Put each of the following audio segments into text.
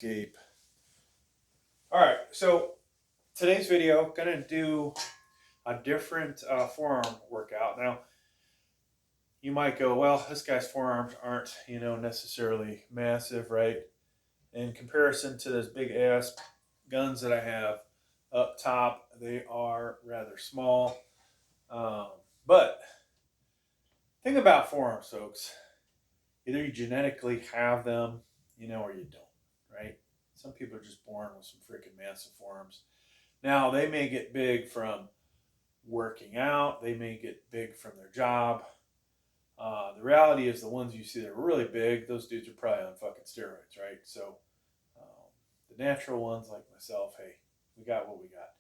Landscape. All right, so today's video, gonna do a different forearm workout. Now, you might go, well, this guy's forearms aren't, necessarily massive, right? In comparison to those big ass guns that I have up top, they are rather small. Um, but think about forearms, folks. Either you genetically have them, or you don't, right? Some people are just born with some freaking massive forearms. Now, they may get big from working out, they may get big from their job. The reality is, the ones you see that are really big, those dudes are probably on fucking steroids, right? So, the natural ones like myself, hey, we got what we got.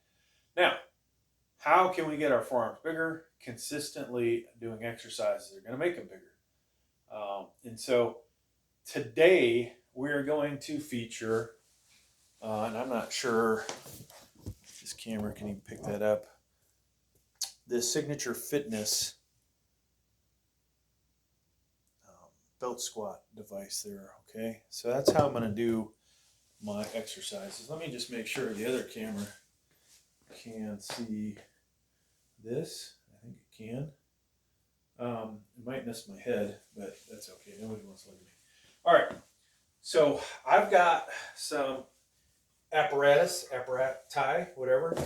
Now, how can we get our forearms bigger? Consistently doing exercises are going to make them bigger. And so today we're going to feature, and I'm not sure this camera can even pick that up, the Signature Fitness belt squat device there. Okay, so that's how I'm going to do my exercises. Let me just make sure the other camera can see this. I think it can. It might miss my head, but that's okay. Nobody wants to look at me. All right. So I've got some apparatus, whatever,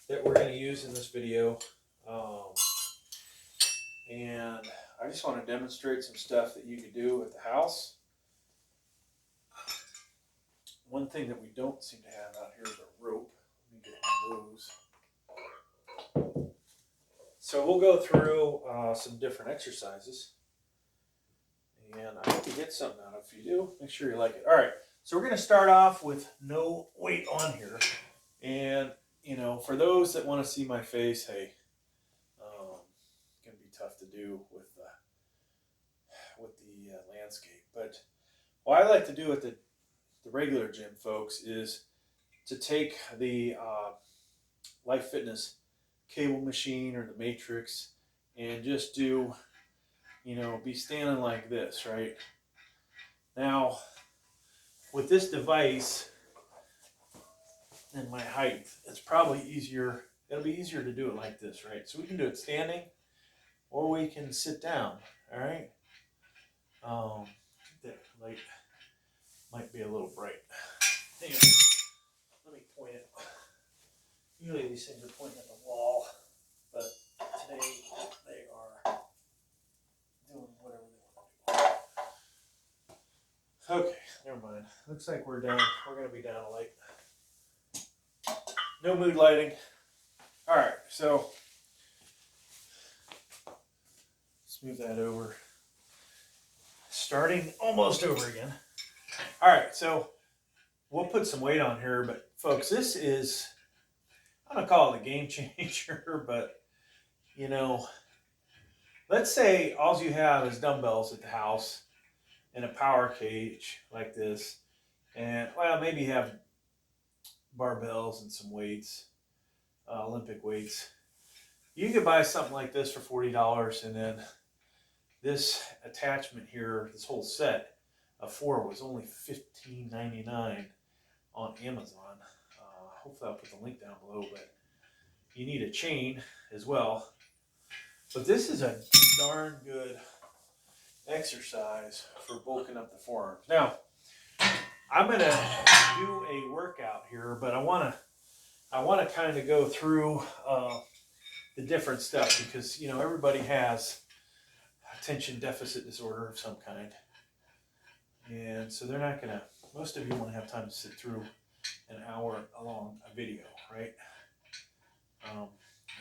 that we're going to use in this video. And I just want to demonstrate some stuff that you could do at the house. One thing that we don't seem to have out here is a rope. Let me get one of those. So we'll go through some different exercises. And I hope you get something out of it. If you do, make sure you like it. All right, so we're going to start off with no weight on here. And, for those that want to see my face, hey, it's going to be tough to do with the landscape. But what I like to do at the regular gym, folks, is to take the Life Fitness cable machine or the Matrix and just do, be standing like this, right? Now, with this device and my height, it's probably easier. It'll be easier to do it like this, right? So we can do it standing, or we can sit down. All right. The light might be a little bright. Hang on. Let me point it. Usually these things are pointing at the wall, but today they are doing whatever they want to do. Okay, never mind. Looks like we're down. We're going to be down a light. No mood lighting. All right, so let's move that over. Starting almost over again. All right, so we'll put some weight on here, but folks, this is, I don't call it a game changer, but let's say all you have is dumbbells at the house and a power cage like this, and maybe you have barbells and some weights, Olympic weights. You could buy something like this for $40, and then this attachment here, this whole set of 4 was only $15.99 on Amazon. Hopefully I'll put the link down below, but you need a chain as well. But this is a darn good exercise for bulking up the forearms. Now, I'm going to do a workout here, but I want to kind of go through the different stuff, because everybody has attention deficit disorder of some kind, and so they're not gonna. Most of you won't have time to sit through an hour long a video, right?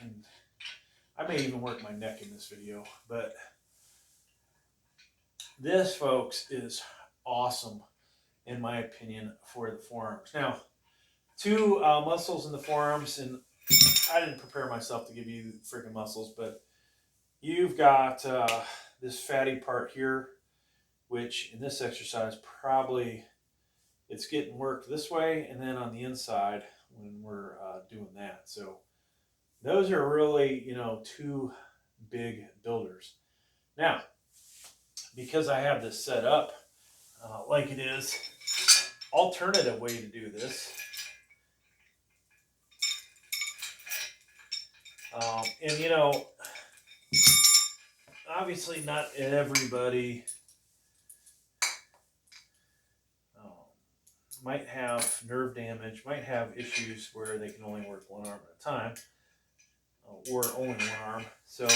And I may even work my neck in this video, but this, folks, is awesome in my opinion for the forearms. Now, 2 muscles in the forearms, and I didn't prepare myself to give you freaking muscles, but you've got this fatty part here, which in this exercise probably it's getting worked this way, and then on the inside when we're doing that. So those are really 2 big builders. Now, because I have this set up like it is, alternative way to do this. And you know, obviously not everybody might have nerve damage, might have issues where they can only work one arm at a time, or only one arm. So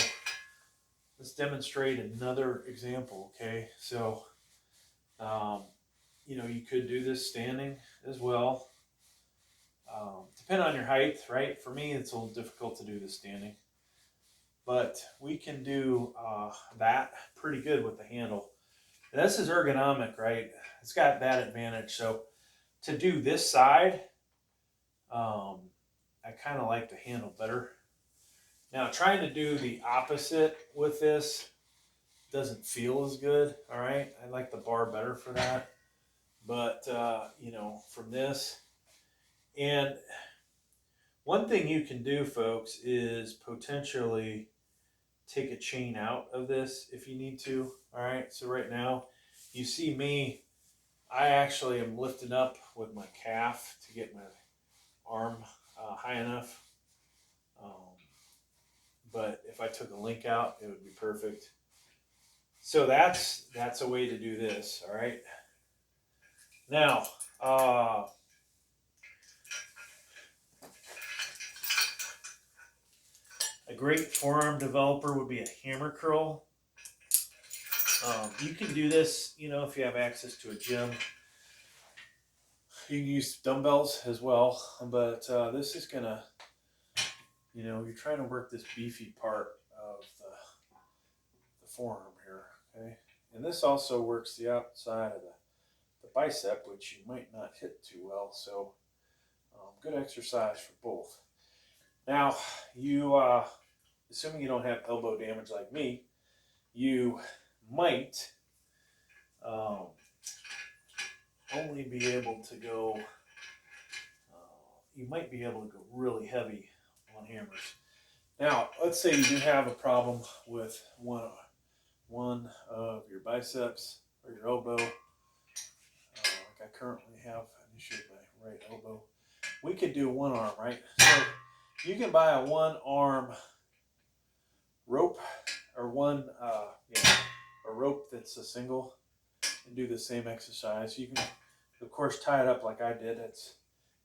let's demonstrate another example, okay? So, you know, you could do this standing as well. Depending on your height, right? For me, it's a little difficult to do this standing. But we can do that pretty good with the handle. And this is ergonomic, right? It's got that advantage. So to do this side, I kind of like the handle better. Now trying to do the opposite with this doesn't feel as good, all right? I like the bar better for that. But, you know, from this, and one thing you can do, folks, is potentially take a chain out of this if you need to, all right? So right now, you see me, I actually am lifting up with my calf to get my arm high enough. But if I took a link out, it would be perfect. So that's a way to do this, all right? Now, a great forearm developer would be a hammer curl. You can do this, you know, if you have access to a gym. You can use dumbbells as well, but this is gonna, you know, you're trying to work this beefy part of the forearm here, okay? And this also works the outside of the bicep, which you might not hit too well, so good exercise for both. Now, you, assuming you don't have elbow damage like me, you might only be able to go, you might be able to go really heavy on hammers. Now, let's say you do have a problem with one of your biceps or your elbow. Like I currently have an issue with my right elbow. We could do one arm, right? So you can buy a one arm rope or a rope that's a single and do the same exercise. You can, of course, tie it up like I did. It's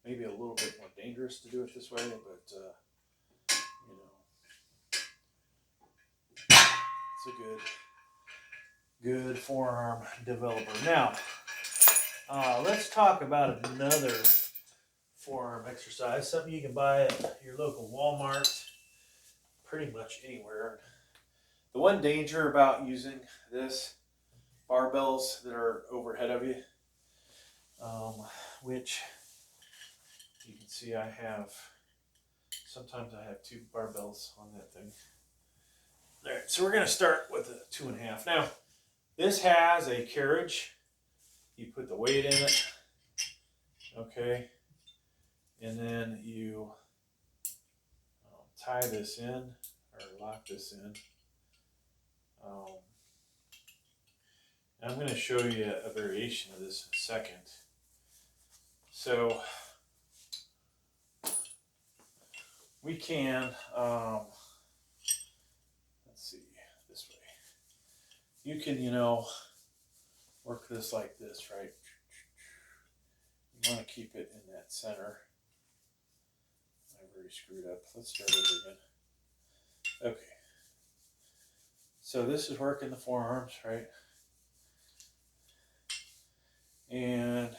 maybe a little bit more dangerous to do it this way, but you know, it's a good forearm developer. Now, let's talk about another forearm exercise, something you can buy at your local Walmart, pretty much anywhere. The one danger about using this, barbells that are overhead of you, which you can see I have, sometimes I have 2 barbells on that thing. All right, so we're going to start with a 2.5. Now, this has a carriage. You put the weight in it, okay, and then you tie this in or lock this in. And I'm going to show you a variation of this in a second. So we can, let's see, this way. You can, you know, work this like this, right? You want to keep it in that center. I've already screwed up. Let's start over again. Okay. So this is working the forearms, right? And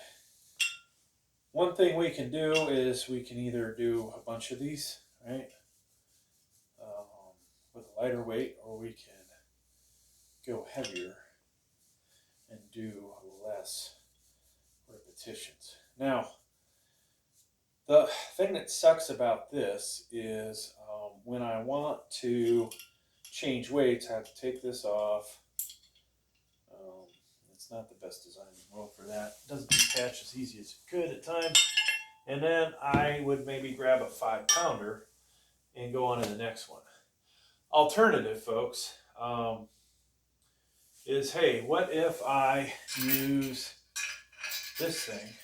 one thing we can do is we can either do a bunch of these, right, with a lighter weight, or we can go heavier and do less repetitions. Now, the thing that sucks about this is when I want to change weights, I have to take this off. It's not the best design in the world for that. It doesn't detach as easy as it could at times. And then I would maybe grab a 5-pounder and go on to the next one. Alternative, folks, is, hey, what if I use this thing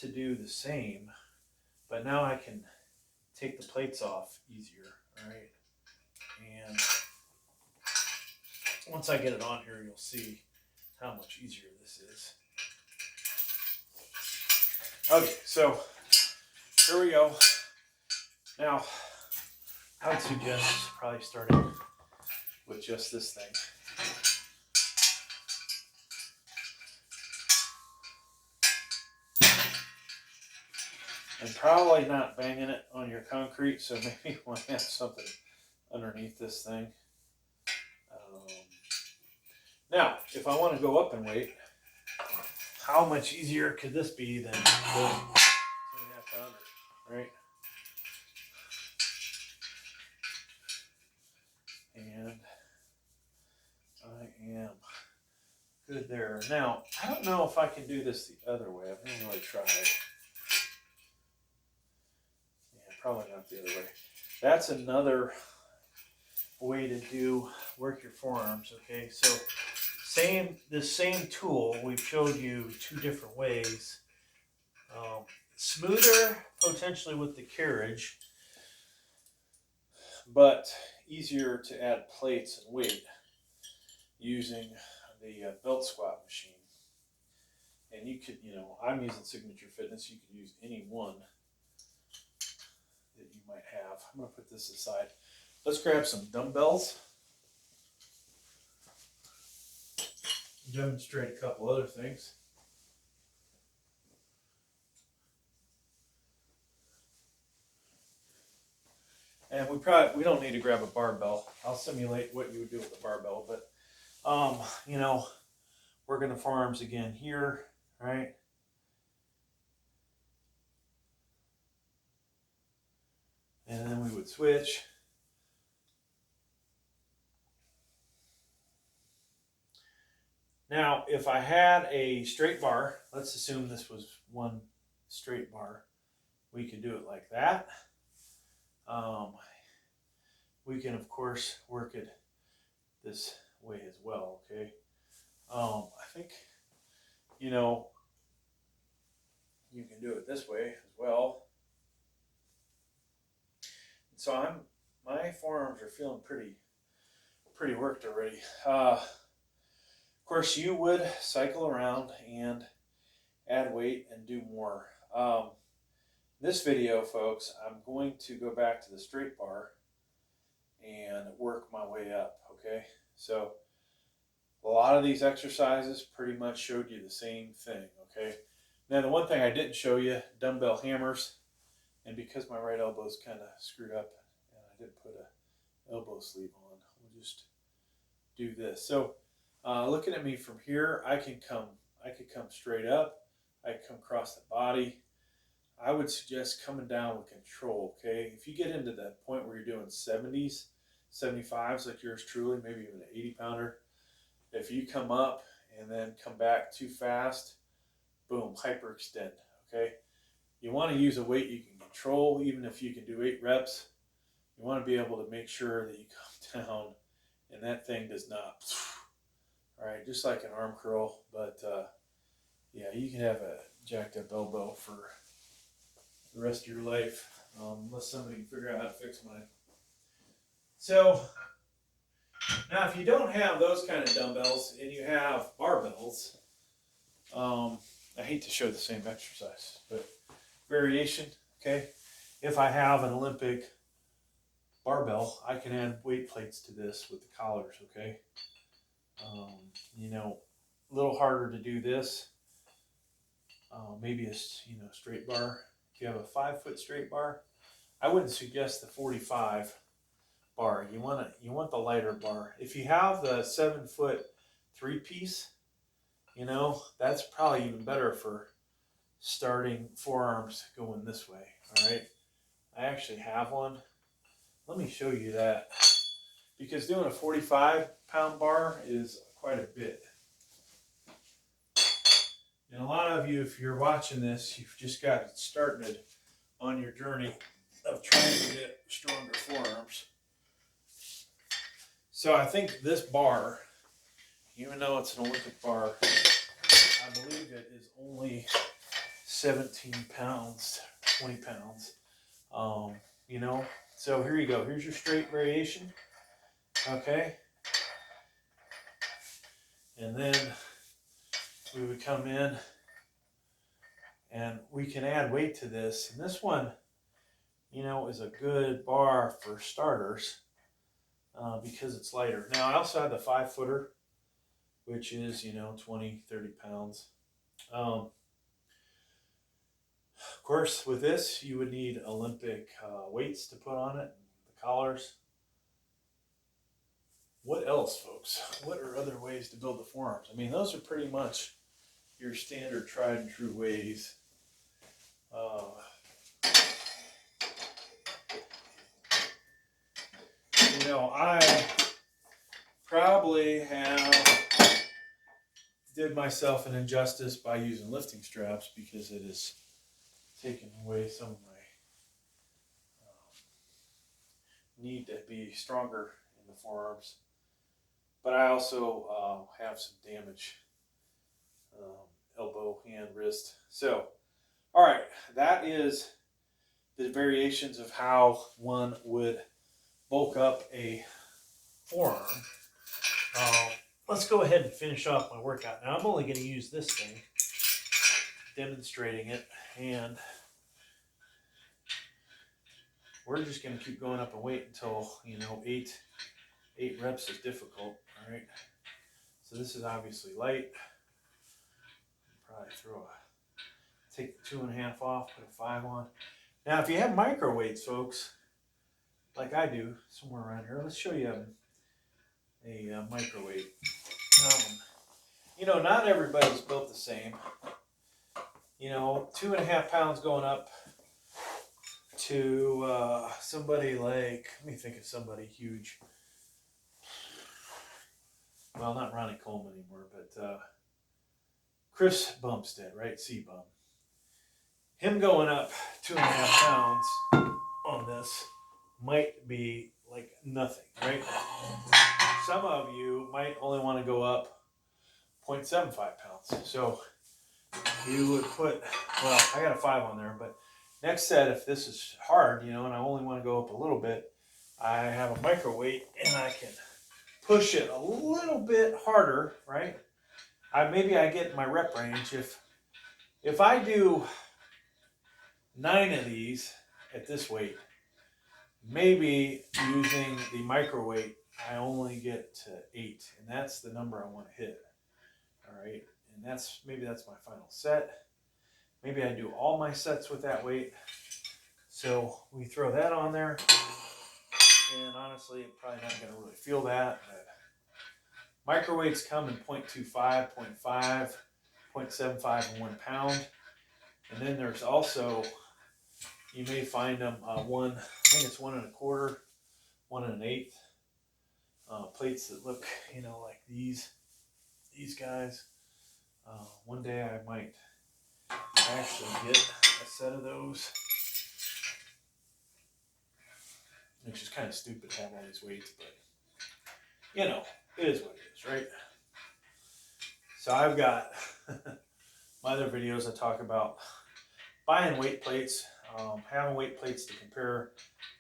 to do the same, but now I can take the plates off easier, all right? And once I get it on here, you'll see how much easier this is. Okay, so here we go. Now, I would suggest probably starting with just this thing. And probably not banging it on your concrete, so maybe you want to have something underneath this thing. Now, if I want to go up in weight, how much easier could this be than going 2.5 pounders, right? And I am good there. Now, I don't know if I can do this the other way. I've never really tried. Yeah, probably not the other way. That's another way to work your forearms, okay? So this same tool, we've showed you 2 different ways. Smoother, potentially with the carriage, but easier to add plates and weight using the belt squat machine. And you could, I'm using Signature Fitness. You could use any one that you might have. I'm going to put this aside. Let's grab some dumbbells. Demonstrate a couple other things. And we don't need to grab a barbell. I'll simulate what you would do with a barbell, but working the forearms again here, right? And then we would switch. Now, if I had a straight bar, let's assume this was one straight bar, we could do it like that. We can, of course, work it this way as well, okay? I think, you can do it this way as well. So my forearms are feeling pretty worked already. Of course, you would cycle around and add weight and do more. This video, folks, I'm going to go back to the straight bar and work my way up, okay? So a lot of these exercises pretty much showed you the same thing, okay? Now, the one thing I didn't show you, dumbbell hammers, and because my right elbow's kind of screwed up and I didn't put a elbow sleeve on, we'll just do this. So looking at me from here, I could come straight up. I could come across the body. I would suggest coming down with control, okay? If you get into that point where you're doing 70s, 75s like yours truly, maybe even an 80 pounder, if you come up and then come back too fast, boom, hyperextend, okay? You want to use a weight you can control, even if you can do 8 reps. You want to be able to make sure that you come down and that thing does not, all right, just like an arm curl, but yeah, you can have a jacked up elbow for the rest of your life, unless somebody can figure out how to fix mine. So now if you don't have those kind of dumbbells and you have barbells, I hate to show the same exercise, but variation, okay? If I have an Olympic barbell, I can add weight plates to this with the collars, okay? A little harder to do this. Maybe a straight bar. If you have a 5-foot straight bar, I wouldn't suggest the 45 bar. You want the lighter bar. If you have the 7-foot 3-piece, that's probably even better for starting forearms going this way. All right, I actually have one. Let me show you that, because doing a 45-pound bar is quite a bit. And a lot of you, if you're watching this, you've just got started on your journey of trying to get stronger forearms. So I think this bar, even though it's an Olympic bar, I believe it is only 17 pounds, 20 pounds. You know, so here you go. Here's your straight variation. Okay. And then we would come in and we can add weight to this. And this one, you know, is a good bar for starters because it's lighter. Now, I also have the 5-footer, which is, you know, 20, 30 pounds. Of course, with this, you would need Olympic weights to put on it, the collars. What else, folks? What are other ways to build the forearms? I mean, those are pretty much your standard tried and true ways. You know, I probably did myself an injustice by using lifting straps because it has taken away some of my need to be stronger in the forearms. But I also have some damage, elbow, hand, wrist. So, all right, that is the variations of how one would bulk up a forearm. Let's go ahead and finish off my workout. Now, I'm only going to use this thing, demonstrating it, and we're just going to keep going up in weight until, you know, 8 reps is difficult. All right. So this is obviously light. Probably take the 2.5 off, put a 5 on. Now, if you have micro weights, folks, like I do, somewhere around here, let's show you a micro weight. You know, not everybody's built the same. You know, 2.5 pounds going up to somebody like, let me think of somebody huge. Well, not Ronnie Coleman anymore, but Chris Bumstead, right? C-Bum. Him going up 2.5 pounds on this might be like nothing, right? Some of you might only want to go up 0.75 pounds. So you would put, well, I got a 5 on there, but next set, if this is hard, you know, and I only want to go up a little bit, I have a micro weight and I can push it a little bit harder, right? Maybe I get my rep range. If I do 9 of these at this weight, maybe using the micro weight, I only get to 8, and that's the number I want to hit. All right, and maybe that's my final set. Maybe I do all my sets with that weight. So we throw that on there, and honestly, I'm probably not going to really feel that. But micro weights come in 0.25, 0.5, 0.75, and 1 pound. And then there's also, you may find them I think it's 1 1/4, 1 1/8 plates that look, you know, like these guys. One day I might actually get a set of those. Which is kind of stupid to have all these weights, but you know, it is what it is, right? So I've got my other videos I talk about buying weight plates, having weight plates to compare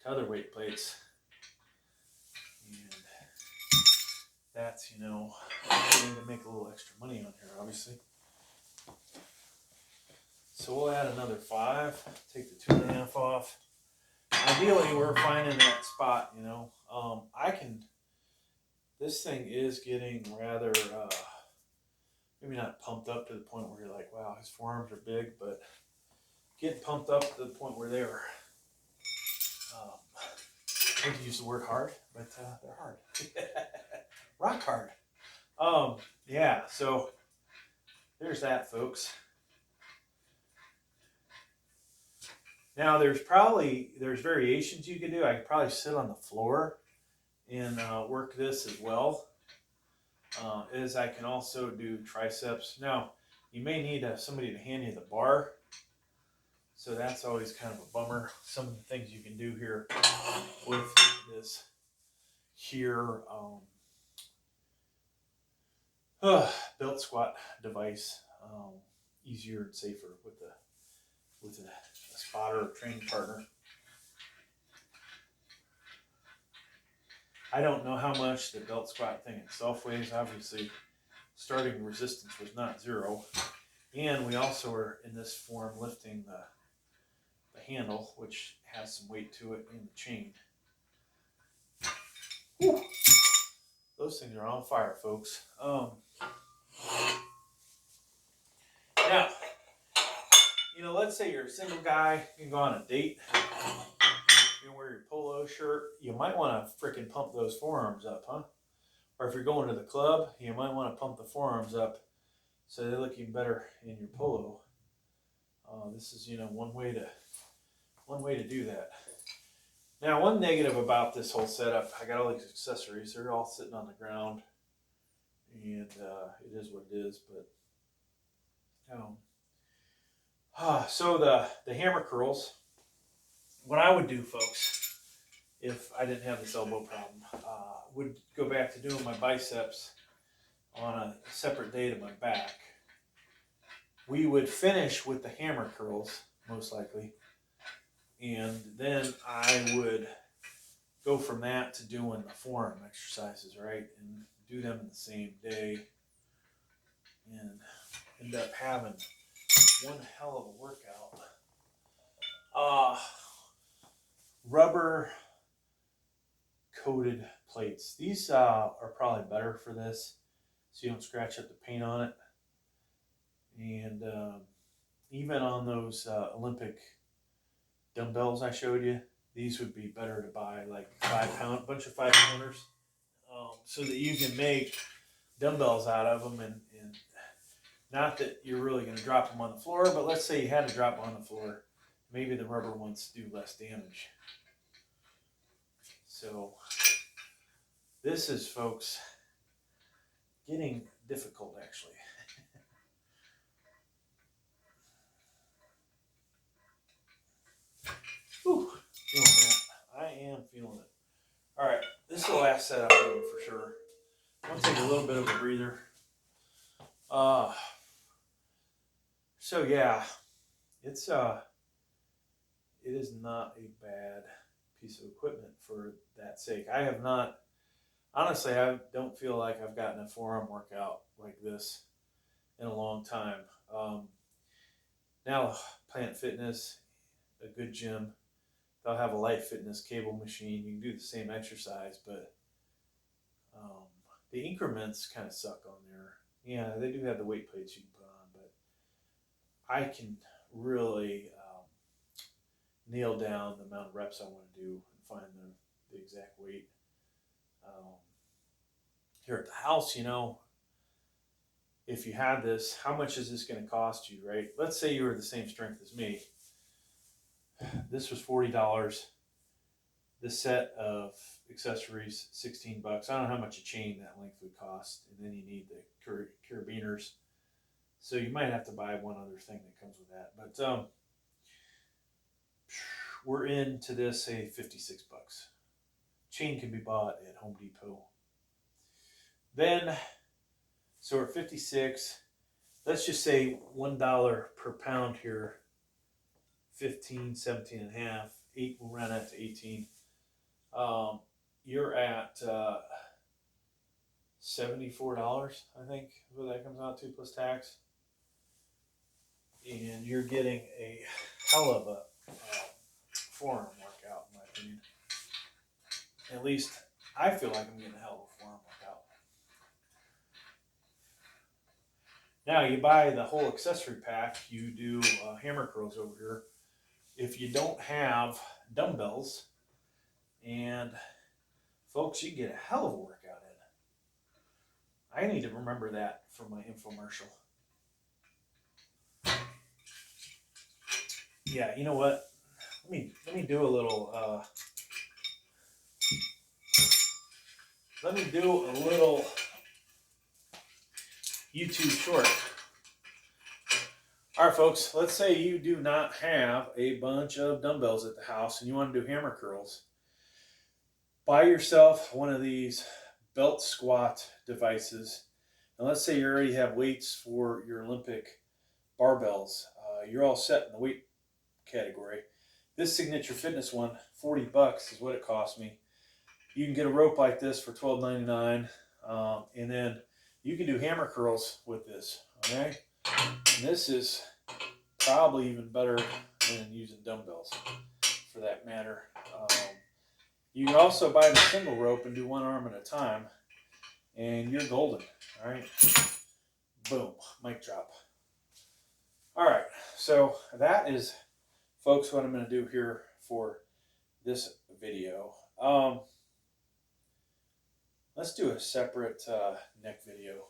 to other weight plates. And that's, you know, getting to make a little extra money on here, obviously. So we'll add another 5, take the 2.5 off. Ideally, we're finding that spot, you know. This thing is getting rather, maybe not pumped up to the point where you're like, wow, his forearms are big, but getting pumped up to the point where they're, I hate to use the word hard, but they're hard. Rock hard. Yeah, so there's that, folks. Now there's variations you can do. I could probably sit on the floor and work this as well. As I can also do triceps. Now you may need somebody to hand you the bar, so that's always kind of a bummer. Some of the things you can do here with this here belt squat device, easier and safer with the spotter or training partner. I don't know how much the belt squat thing itself weighs. Obviously, starting resistance was not 0. And we also are in this form lifting the handle, which has some weight to it, and the chain. Whew. Those things are on fire, folks. Now, let's say you're a single guy, you can go on a date, you wear your polo shirt, you might want to frickin' pump those forearms up, huh? Or if you're going to the club, you might want to pump the forearms up so they look even better in your polo. This is, one way to do that. Now, one negative about this whole setup, I got all these accessories. They're all sitting on the ground, and it is what it is. But so the hammer curls. What I would do, folks, if I didn't have this elbow problem, would go back to doing my biceps on a separate day to my back. We would finish with the hammer curls, most likely. And then I would go from that to doing the forearm exercises, right? And do them in the same day. And end up having one hell of a workout. Rubber coated plates. These are probably better for this, so you don't scratch up the paint on it. And even on those Olympic dumbbells I showed you, these would be better to buy like bunch of 5-pounders, so that you can make dumbbells out of them. And not that you're really going to drop them on the floor, but let's say you had to drop them on the floor, maybe the rubber ones do less damage. So this is, folks, getting difficult, actually. Whew, feeling that. I am feeling it. All right, this is the last setup for sure. I'm gonna take a little bit of a breather. So yeah, it is not a bad piece of equipment for that sake. I have not, honestly, I don't feel like I've gotten a forearm workout like this in a long time. Now, Planet Fitness, a good gym, they'll have a light fitness cable machine. You can do the same exercise, but the increments kind of suck on there. Yeah, they do have the weight plates you can put on, but I can really nail down the amount of reps I want to do and find the exact weight. Here at the house, if you had this, how much is this going to cost you, right? Let's say you were the same strength as me. This was $40. This set of accessories, $16. I don't know how much a chain that length would cost, and then you need the carabiners. So you might have to buy one other thing that comes with that. But we're into this, say, $56. Chain can be bought at Home Depot. Then, so we're at 56. Let's just say $1 per pound here. 15, 17 and a half. 8, we'll round that to 18. You're at $74, I think, what that comes out to, plus tax. And you're getting a hell of a forearm workout, in my opinion. At least I feel like I'm getting a hell of a forearm workout. Now you buy the whole accessory pack. You do hammer curls over here. If you don't have dumbbells, and folks, you get a hell of a workout in. I need to remember that for my infomercial. Yeah, you know what? Let me do a little YouTube short. All right, folks, let's say you do not have a bunch of dumbbells at the house and you want to do hammer curls. Buy yourself one of these belt squat devices. And let's say you already have weights for your Olympic barbells. You're all set in the weight category. This Signature Fitness one, $40 is what it cost me. You can get a rope like this for $12.99, and then you can do hammer curls with this. Okay, and this is probably even better than using dumbbells, for that matter. You can also buy the single rope and do one arm at a time, and you're golden. All right, boom, mic drop. All right, so that is, folks, what I'm going to do here for this video. Let's do a separate neck video.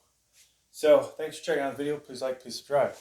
So thanks for checking out the video. Please like, please subscribe.